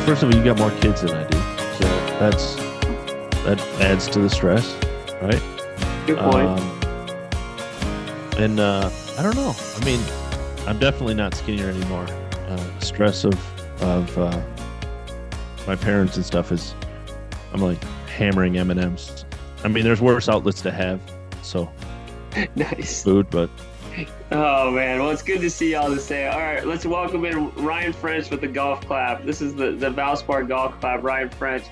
first of all, you got more kids than I do, so that adds to the stress, right? Good point. And I don't know. I mean, I'm definitely not skinnier anymore. Stress of my parents and stuff is, I'm like hammering M&Ms. I mean, there's worse outlets to have, so Nice. food, but Oh man, well it's good to see y'all this day. All right, let's welcome in Ryan French with the golf clap. This is the Valspar golf clap. Ryan French,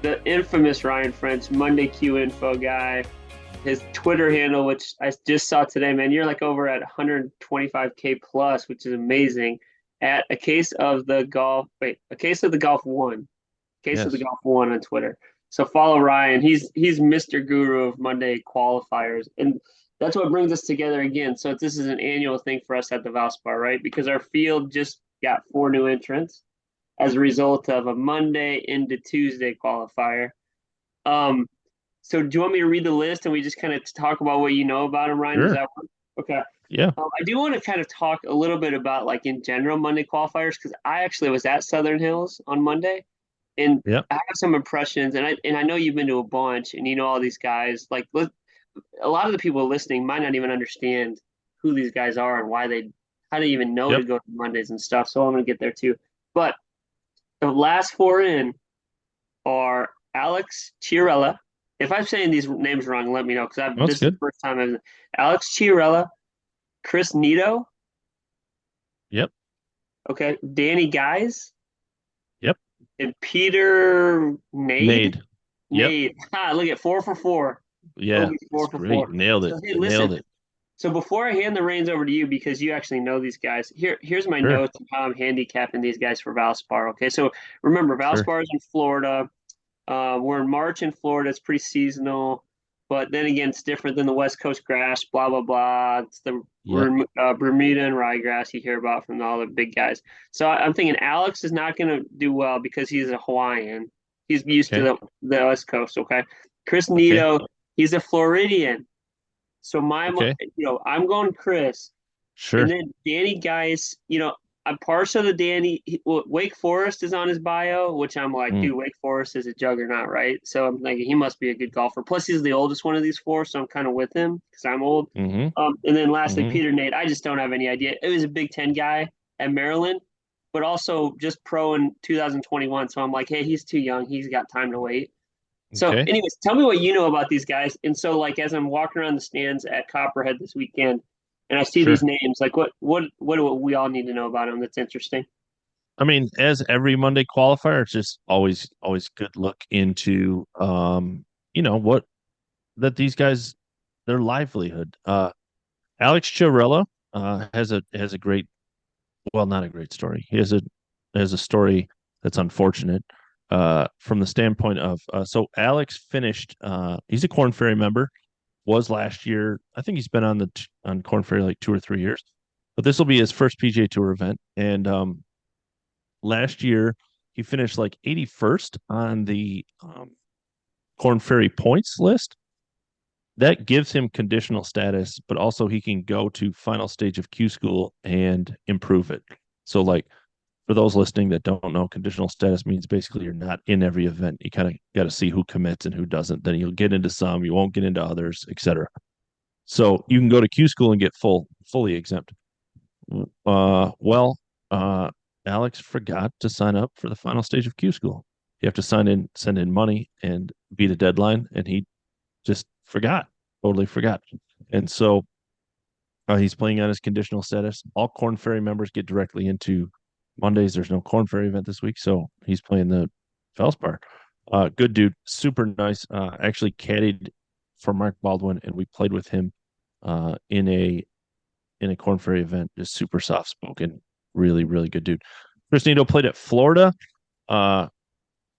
the infamous Ryan French, Monday Q info guy. His Twitter handle, which I just saw today, man, you're like over at 125K plus, which is amazing. At a case of the golf, a case of the golf one, case of the yes, golf one on Twitter. So follow Ryan. He's Mr. Guru of Monday qualifiers, and that's what brings us together again. So this is an annual thing for us at the Valspar, right? Because our field just got 4 new entrants as a result of a Monday into Tuesday qualifier. Um, so do you want me to read the list and we just kind of talk about what you know about him, Ryan? Does sure, that work? Okay. yeah, I do want to kind of talk a little bit about like in general Monday qualifiers because I actually was at Southern Hills on Monday and yeah, I have some impressions and I know you've been to a bunch and you know all these guys. Like a lot of the people listening might not even understand who these guys are and why they how they even know yep, to go to Mondays and stuff. So I'm gonna get there too. But the last 4 in are Alex Chiarella. If I'm saying these names wrong, let me know because that's this is the good. first time I've Alex Chiarella, Chris Nido, Yep, okay, Danny Guise, yep, and Peter Knade. Nade, yep, Knade. Ha, look at 4 for 4. yeah, Toby's it's four for great. four. Nailed it, So hey, listen. nailed it. So before I hand the reins over to you, because you actually know these guys, here's my Sure, notes on how I'm handicapping these guys for Valspar. Okay, so remember, sure, Valspar is in Florida. We're in March in Florida. It's pretty seasonal, but then again, it's different than the West Coast grass. Blah blah blah. It's the yep, Bermuda and ryegrass you hear about from all the big guys. So I'm thinking Alex is not going to do well because he's a Hawaiian. He's used to okay, the West Coast. Okay, Chris okay, Nido, he's a Floridian. So okay, I'm going Chris, and sure, then Danny Guys. I'm partial to Danny. Wake Forest is on his bio, which I'm like, mm, dude, Wake Forest is a juggernaut, right? So I'm thinking he must be a good golfer. Plus, he's the oldest one of these four, so I'm kind of with him because I'm old. mm-hmm, And then lastly, mm-hmm, Peter Knade. I just don't have any idea. It was a Big Ten guy at Maryland, but also just pro in 2021. So I'm like, hey, he's too young. He's got time to wait. So, okay. anyways, tell me what you know about these guys. And so, like, as I'm walking around the stands at Copperhead this weekend, and I see these Sure. names, like, what do we all need to know about them that's interesting? I mean, as every Monday qualifier, it's just always good look into what that these guys their livelihood. Alex Chiarella has a great, well, not a great story. He has a story that's unfortunate from the standpoint of so Alex finished he's a Corn Ferry member, was last year. I think he's been on Corn Ferry like 2 or 3 years. But this will be his first PGA Tour event, and last year he finished like 81st on the Corn Ferry points list. That gives him conditional status, but also he can go to final stage of Q school and improve it. So, like, for those listening that don't know, conditional status means basically you're not in every event. You kind of got to see who commits and who doesn't. Then you'll get into some, you won't get into others, etc. So you can go to Q school and get fully exempt. Well, Alex forgot to sign up for the final stage of Q school. You have to send in money and beat a deadline, and he just forgot, totally forgot. And so he's playing on his conditional status. All Corn Ferry members get directly into Mondays. There's no Corn Ferry event this week, so he's playing the Valspar. Good dude, super nice. Actually caddied for Mark Baldwin, and we played with him in a Corn Ferry event. Just super soft spoken, really really good dude. Chris Nido played at Florida. Uh,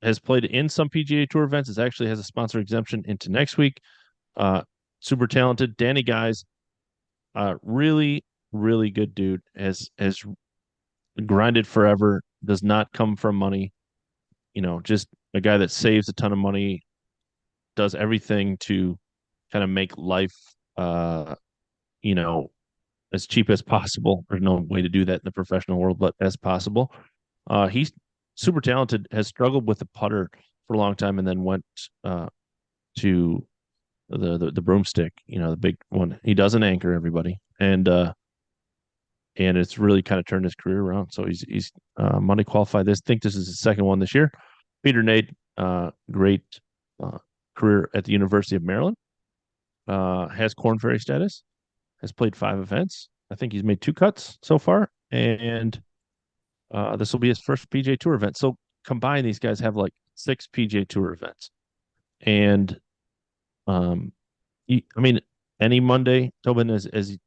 has played in some PGA Tour events. It actually has a sponsor exemption into next week. Super talented. Danny Guys, really, really good dude. Has grinded forever. Does not come from money. Just a guy that saves a ton of money. Does everything to kind of make life, you know, as cheap as possible. There's no way to do that in the professional world, but as possible. He super talented, has struggled with the putter for a long time, and then went to the broomstick, the big one. He doesn't anchor everybody, and it's really kind of turned his career around. So he's Monday qualified this. I think this is his second one this year. Peter Knade, great uh, career at the University of Maryland, has Corn Ferry status, has played 5 events. I think he's made 2 cuts so far, and this will be his first PGA Tour event. So combined, these guys have like 6 PGA Tour events, and um, I mean, any Monday, Tobin is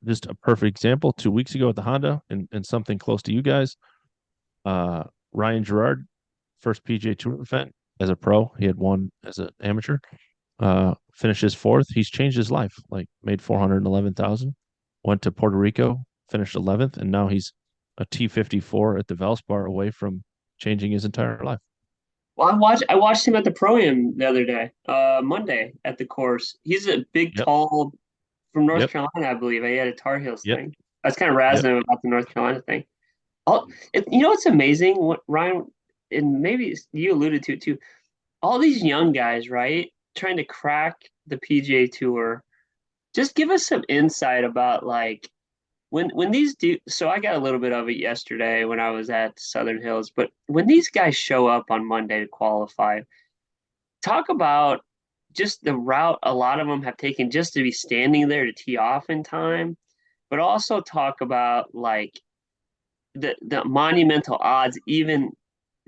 just a perfect example. 2 weeks ago at the Honda, and something close to you guys, uh, Ryan Gerard, first PGA Tour event as a pro. He had won as an amateur. Finishes fourth. He's changed his life. Like made 411,000. Went to Puerto Rico, finished 11th, and now he's a T54 at the Valspar, away from changing his entire life. Well, I watched him at the Pro-Am the other day, Monday at the course. He's a big, Yep. tall from North Yep. Carolina, I believe. He had a Tar Heels Yep. thing. I was kind of Yep. razzing him about the North Carolina thing. What's amazing? What Ryan, and maybe you alluded to it too. All these young guys, right, trying to crack the PGA Tour. Just give us some insight about like when these do. So I got a little bit of it yesterday when I was at Southern Hills, but when these guys show up on Monday to qualify, talk about just the route a lot of them have taken just to be standing there to tee off in time, but also talk about like the monumental odds, even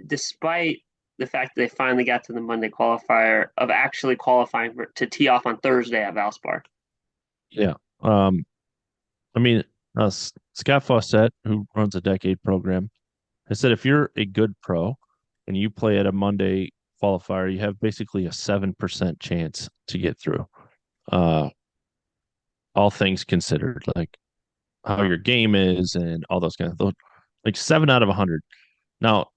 despite the fact that they finally got to the Monday qualifier, of actually qualifying to tee off on Thursday at Valspar. Yeah. Um, I mean, Scott Fawcett, who runs a decade program, has said if you're a good pro and you play at a Monday qualifier, you have basically a 7% chance to get through. Uh, all things considered, like how your game is and all those kind of things, like 7 out of 100. Now,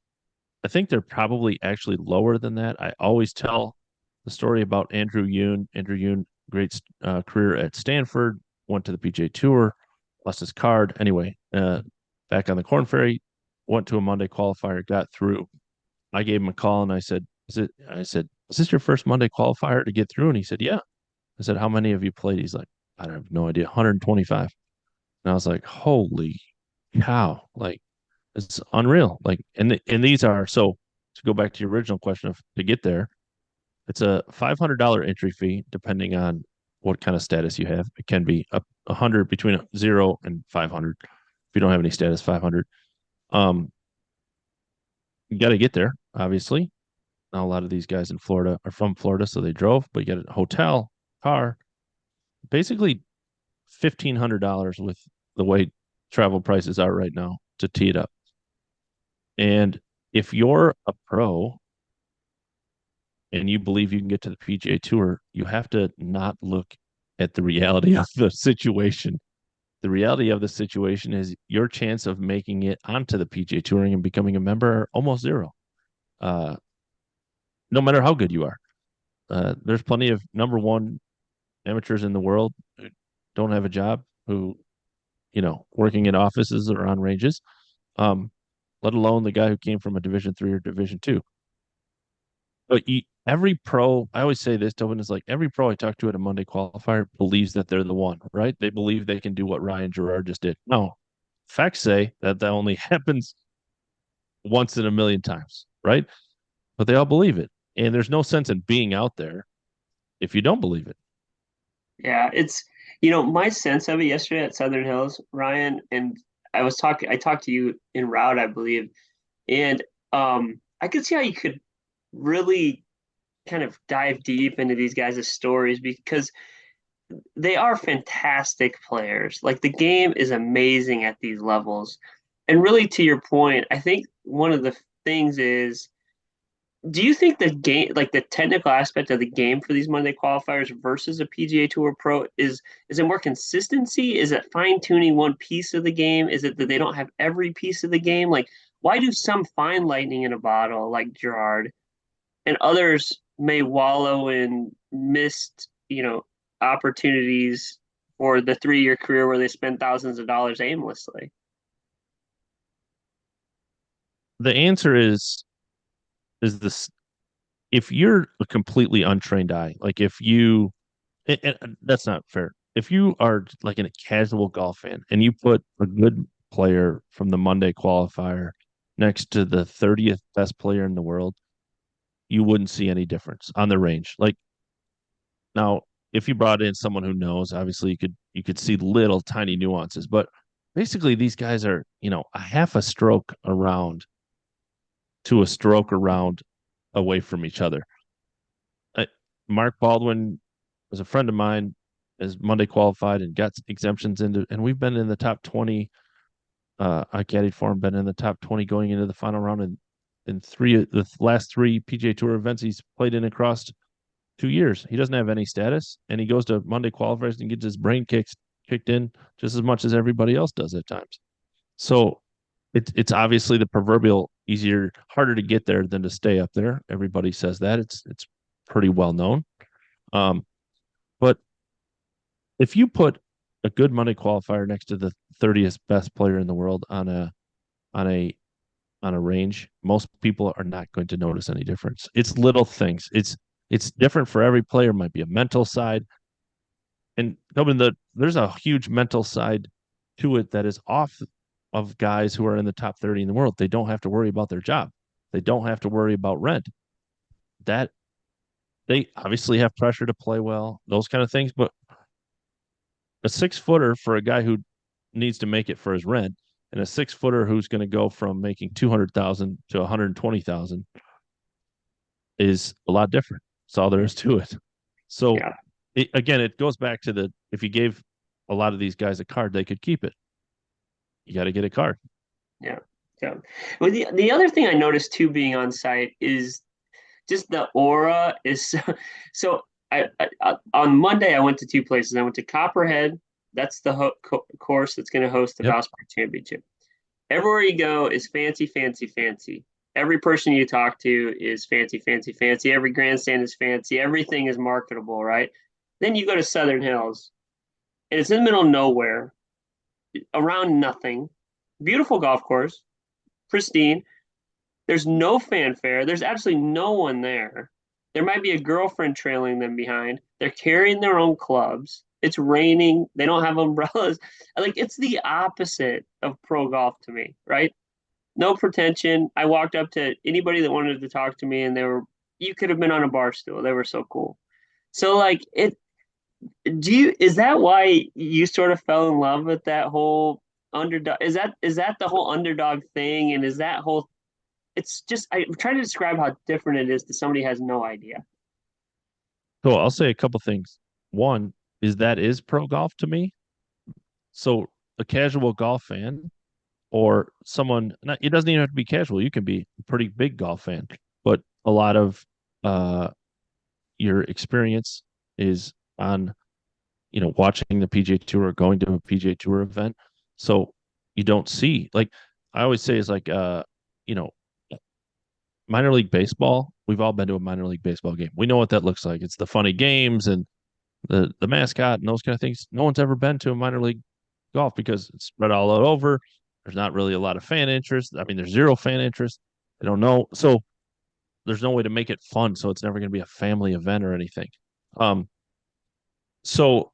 I think they're probably actually lower than that. I always tell the story about Andrew Yoon. Andrew Yoon, great career at Stanford, went to the PGA Tour, lost his card. Anyway, back on the Corn Ferry, went to a Monday qualifier, got through. I gave him a call and I said, "Is this your first Monday qualifier to get through?" And he said, "Yeah." I said, "How many have you played?" He's like, "I have no idea, 125." And I was like, "Holy cow!" Like, it's unreal. Like, and these are, so to go back to your original question of to get there, it's a $500 entry fee depending on what kind of status you have. It can be up 100, between 0 and 500. If you don't have any status, 500. Um, you got to get there, obviously. Now, a lot of these guys in Florida are from Florida, so they drove, but you got a hotel, car, basically $1,500 with the way travel prices are right now to tee it up. And if you're a pro and you believe you can get to the PGA Tour, you have to not look at the reality of the situation. The reality of the situation is your chance of making it onto the PGA Touring and becoming a member are almost zero. Uh, no matter how good you are, there's plenty of number one amateurs in the world who don't have a job, who working in offices or on ranges. Um, let alone the guy who came from a Division 3 or Division 2. But every pro, I always say this, Tobin, is like every pro I talk to at a Monday qualifier believes that they're the one, right? They believe they can do what Ryan Gerard just did. No, facts say that only happens once in a million times, right? But they all believe it. And there's no sense in being out there if you don't believe it. Yeah, it's my sense of it yesterday at Southern Hills, Ryan, and I talked to you en route, I believe, and I could see how you could really kind of dive deep into these guys' stories because they are fantastic players. Like the game is amazing at these levels. And really to your point, I think one of the things is, do you think the game, like the technical aspect of the game for these Monday qualifiers versus a PGA Tour Pro, is it more consistency? Is it fine tuning one piece of the game? Is it that they don't have every piece of the game? Like, why do some find lightning in a bottle like Gerard, and others may wallow in missed, opportunities for the 3-year career where they spend thousands of dollars aimlessly? the answer is this: if you're a completely untrained eye, like if you, and that's not fair. If you are like a casual golf fan and you put a good player from the Monday qualifier next to the 30th best player in the world, you wouldn't see any difference on the range. Like now, if you brought in someone who knows, obviously you could see little tiny nuances, but basically these guys are, a half a stroke around to a stroke around away from each other. uh, Mark Baldwin was a friend of mine, is Monday qualified and got exemptions into, and we've been in the top 20. I caddied for him, been in the top 20 going into the final round in the last three PGA Tour events he's played in across 2 years. He doesn't have any status, and he goes to Monday qualifiers and gets his brain kicked in just as much as everybody else does at times. So it's obviously the proverbial harder to get there than to stay up there. Everybody says that. It's pretty well known. Um, but if you put a good Monday qualifier next to the 30th best player in the world on a on a range, most people are not going to notice any difference. It's little things. It's different for every player. It might be a mental side, and Tobin, there's a huge mental side to it that is off of guys who are in the top 30 in the world. They don't have to worry about their job. They don't have to worry about rent. That they obviously have pressure to play well, those kind of things, but a 6 footer for a guy who needs to make it for his rent, and a 6 footer who's going to go from making 200,000 to 120,000 is a lot different. That's all there is to it. So Yeah. again, it goes back to if you gave a lot of these guys a card, they could keep it. You got to get a card. Yeah. Yeah. Well, the other thing I noticed too being on site is just the aura is so on Monday I went to two places. I went to Copperhead. That's the course that's going to host the Yep. Valspar Championship. Everywhere you go is fancy, fancy, fancy. Every person you talk to is fancy, fancy, fancy. Every grandstand is fancy. Everything is marketable, right? Then you go to Southern Hills, and it's in the middle of nowhere, around nothing. Beautiful golf course, pristine. There's no fanfare. There's absolutely no one there. There might be a girlfriend trailing them behind. They're carrying their own clubs. It's raining. They don't have umbrellas. Like it's the opposite of pro golf to me, right? No pretension. I walked up to anybody that wanted to talk to me, and you could have been on a bar stool. They were so cool. So like is that why you sort of fell in love with that whole underdog? Is that the whole underdog thing? And is that whole it's just I'm trying to describe how different it is to somebody who has no idea. So I'll say a couple things. One is that is pro golf to me. So a casual golf fan or someone, not, it doesn't even have to be casual. You can be a pretty big golf fan, but a lot of uh, your experience is on, watching the PGA Tour or going to a PGA Tour event. So you don't see, like I always say, is like, you know, minor league baseball. We've all been to a minor league baseball game. We know what that looks like. It's the funny games and the mascot and those kind of things. No one's ever been to a minor league golf because it's spread all over. There's not really a lot of fan interest. I mean, there's zero fan interest. I don't know. So there's no way to make it fun. So it's never going to be a family event or anything. Um, so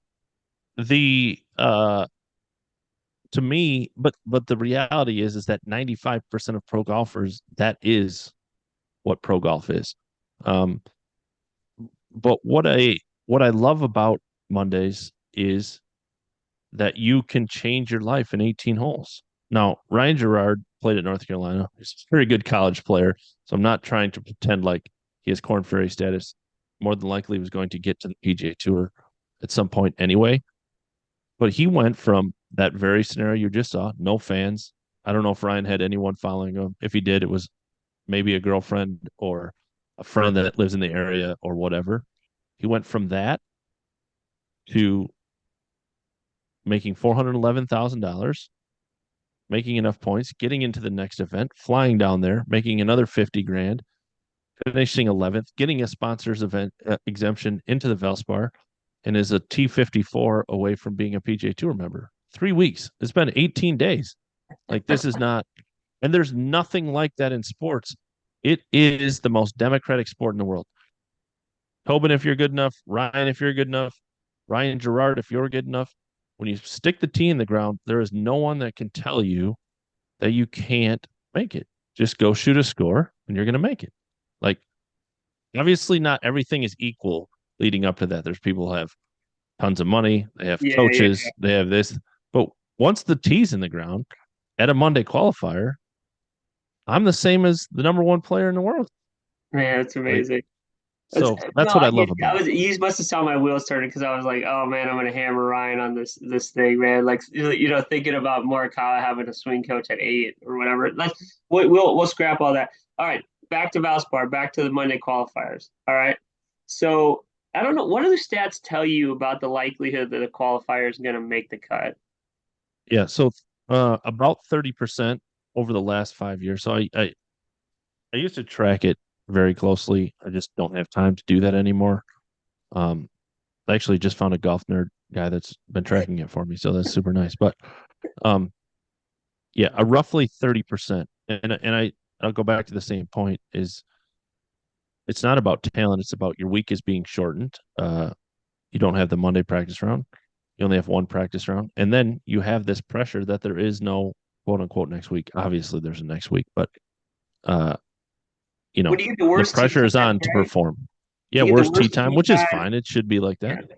the to me, but the reality is that 95% of pro golfers, that is what pro golf is. Um, but what I love about Mondays is that you can change your life in 18 holes. Now, Ryan Gerard played at North Carolina. He's a very good college player. So I'm not trying to pretend like he has Corn Ferry status. More than likely, he was going to get to the PGA Tour at some point anyway. But he went from that very scenario you just saw, no fans. I don't know if Ryan had anyone following him. If he did, it was maybe a girlfriend or a friend that lives in the area or whatever. He went from that to making $411,000, making enough points, getting into the next event, flying down there, making another 50 grand, finishing 11th, getting a sponsors event exemption into the Valspar, and is a T54 away from being a PGA Tour member. 3 weeks. It's been 18 days. Like this is not. And there's nothing like that in sports. It is the most democratic sport in the world. Tobin, if you're good enough, Ryan, if you're good enough, Ryan Gerard, if you're good enough, when you stick the tee in the ground, there is no one that can tell you that you can't make it. Just go shoot a score and you're going to make it. Like, obviously, not everything is equal leading up to that. There's people who have tons of money, they have Yeah, yeah. coaches, they have this. But once the tee's in the ground at a Monday qualifier, I'm the same as the number one player in the world. Man, it's Like, amazing. It's, so no, that's what I I get love you. about it. You must have saw my wheels turning because I was like, oh man, I'm gonna hammer Ryan on this thing, man. Like thinking about Morikawa having a swing coach at 8 or whatever. We'll scrap all that. All right, back to Valspar, back to the Monday qualifiers. All right. So I don't know. What do the stats tell you about the likelihood that a qualifier is gonna make the cut? Yeah. So about 30% over the last 5 years. So I used to track it very closely. I just don't have time to do that anymore. Um, I actually just found a golf nerd guy that's been tracking it for me, so that's super nice. But um, yeah, a roughly 30%. I'll go back to the same point is it's not about talent, it's about your week is being shortened. You don't have the Monday practice round. You only have one practice round. And then you have this pressure that there is no quote unquote next week. Obviously there's a next week, but uh, What do you get the the worst tee pressure is times, on to right? perform. Yeah, You get the worst tee worst time, tee which is time. fine. It should be like that. Yeah.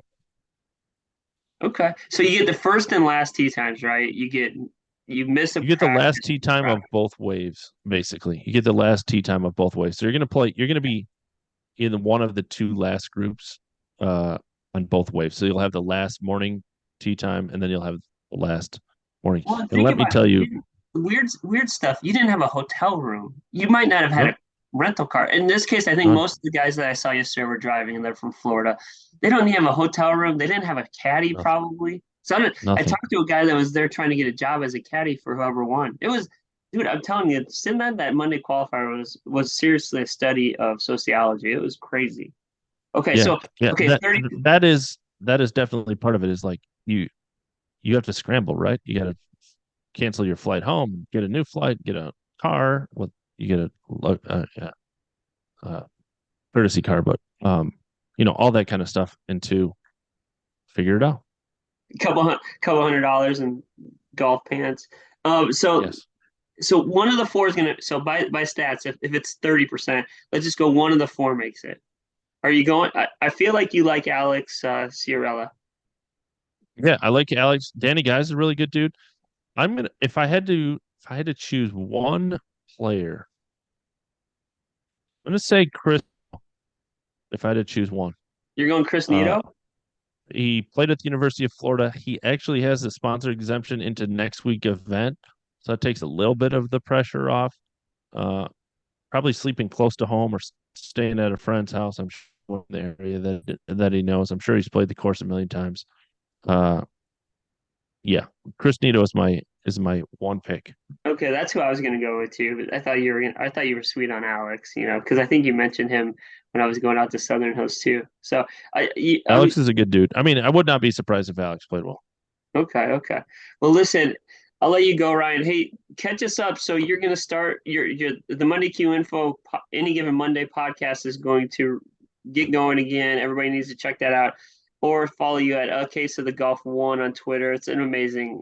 Okay. So you get the first and last tee times, right? You miss a You get the last practice. tee time of both waves, basically. You get the last tee time of both waves. So you're gonna be in one of the two last groups uh on both waves. So you'll have the last morning tee time and then you'll have the last morning. Well, And think let me about it. tell you, Weird stuff. You didn't have a hotel room. You might not have had a nope, rental car. In this case, I think none, most of the guys that I saw yesterday were driving and they're from Florida. They don't even have a hotel room. They didn't have a caddy nothing, probably. I nothing. talked to a guy that was there trying to get a job as a caddy for whoever won. It was, dude, I'm telling you, sitting on that Monday qualifier was seriously a study of sociology. It was crazy. Okay, Yeah, so yeah. okay, 30. That is definitely part of it. Is like you have to scramble, right? You got to cancel your flight home, get a new flight, get a car. Well, you get yeah, uh, courtesy car, but all that kind of stuff, and to figure it out. Couple $100 in golf pants. Um, so Yes. so one of the four is gonna so by stats, if it's 30%, let's just go one of the four makes it. Are you going? I feel like you like Alex Ciarella. Yeah, I like Alex. Danny Guise is a really good dude. I'm gonna if I had to choose one player, I'm gonna say Chris. If I had to choose one, You're going Chris uh, Nido? he played at the University of Florida. He actually has a sponsor exemption into next week event, so that takes a little bit of the pressure off. Uh, Probably sleeping close to home or staying at a friend's house. I'm sure in the area that he knows. I'm sure he's played the course a million times. Uh, yeah, Chris Nido is my one pick. Okay, that's who I was gonna go with too. But I thought you were sweet on Alex, because I think you mentioned him when I was going out to Southern Hills too. So I'm Alex is a good dude. I mean, I would not be surprised if Alex played well. okay. Okay. Well, listen, I'll let you go, Ryan. Hey, catch us up. So you're gonna start the Monday Q Info any given Monday podcast is going to get going again. Everybody needs to check that out, or follow you at A Case of the Golf One on Twitter. It's an amazing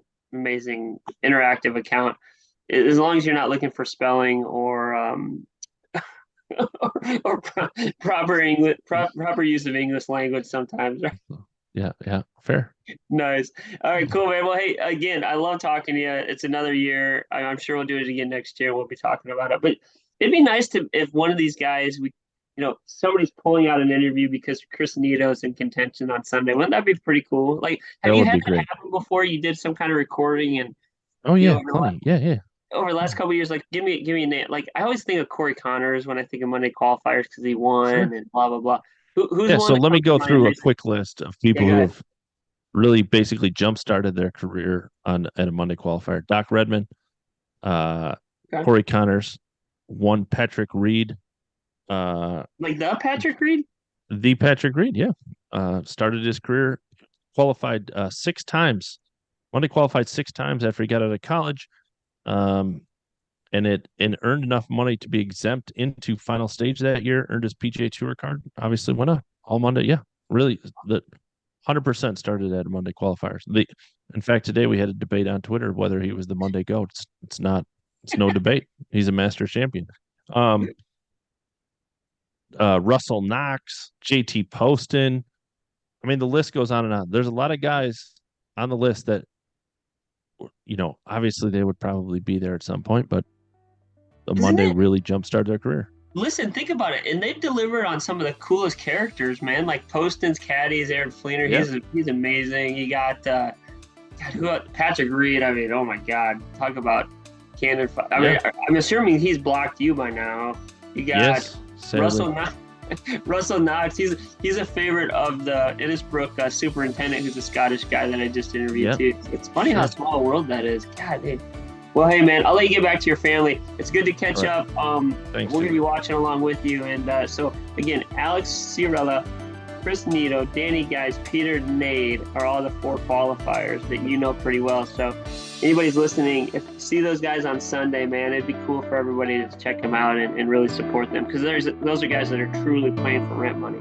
interactive account. As long as you're not looking for spelling or or proper use of English language sometimes. Right? Yeah, yeah, fair. Nice. All right, cool, man. Well, hey, again, I love talking to you. It's another year. I'm sure we'll do it again next year. We'll be talking about it. But it'd be nice to if one of these guys somebody's pulling out an interview because Chris Nito's in contention on Sunday. Wouldn't that be pretty cool? Like, have That you would had be that great. happen before? You did some kind of recording and Oh yeah, over plenty. Yeah, yeah, the last yeah. couple of years, like give me a name. Like I always think of Corey Connors when I think of Monday qualifiers because he won Sure. and blah blah blah. Who's Yeah. one So that let me comes to go mind through a recently? quick list of Yeah, people go who ahead. have really basically jump started their career on at a Monday qualifier. Doc Redman, uh, Okay. Corey Connors, one Patrick Reed, uh, Like the Patrick Reed? the Patrick Reed. Yeah, started his career, qualified 6 times. Monday qualified 6 times after he got out of college. Um, and earned enough money to be exempt into final stage that year. Earned his PGA Tour card. Obviously, went on all Monday. Yeah, really, the 100% started at Monday qualifiers. In fact, today we had a debate on Twitter whether he was the Monday GOAT. It's not. It's no debate. He's a master champion. Um, Russell Knox, JT Poston. I mean, the list goes on and on. There's a lot of guys on the list that, obviously they would probably be there at some point, but the Isn't Monday it? really jumpstarted their career. Listen, think about it, and they've delivered on some of the coolest characters, man. Like Poston's caddy is Aaron Fleener. Yeah. He's amazing. You got Patrick Reed. I mean, oh my God, talk about cannon. I mean, I'm assuming he's blocked you by now. You got Yes, Russell Knox. Russell Knox. He's a favorite of the Innisbrook superintendent, who's a Scottish guy that I just interviewed too. It's funny how small a world that is. God, hey. Well, hey man, I'll let you get back to your family. It's good to catch up. Thanks, we're gonna be watching along with you, and so again, Alex Chiarella, Chris Nido, Danny Guise, Peter Knade are all the 4 qualifiers that you know pretty well. So anybody's listening, if you see those guys on Sunday, man, it'd be cool for everybody to check them out and really support them, because those are guys that are truly playing for rent money.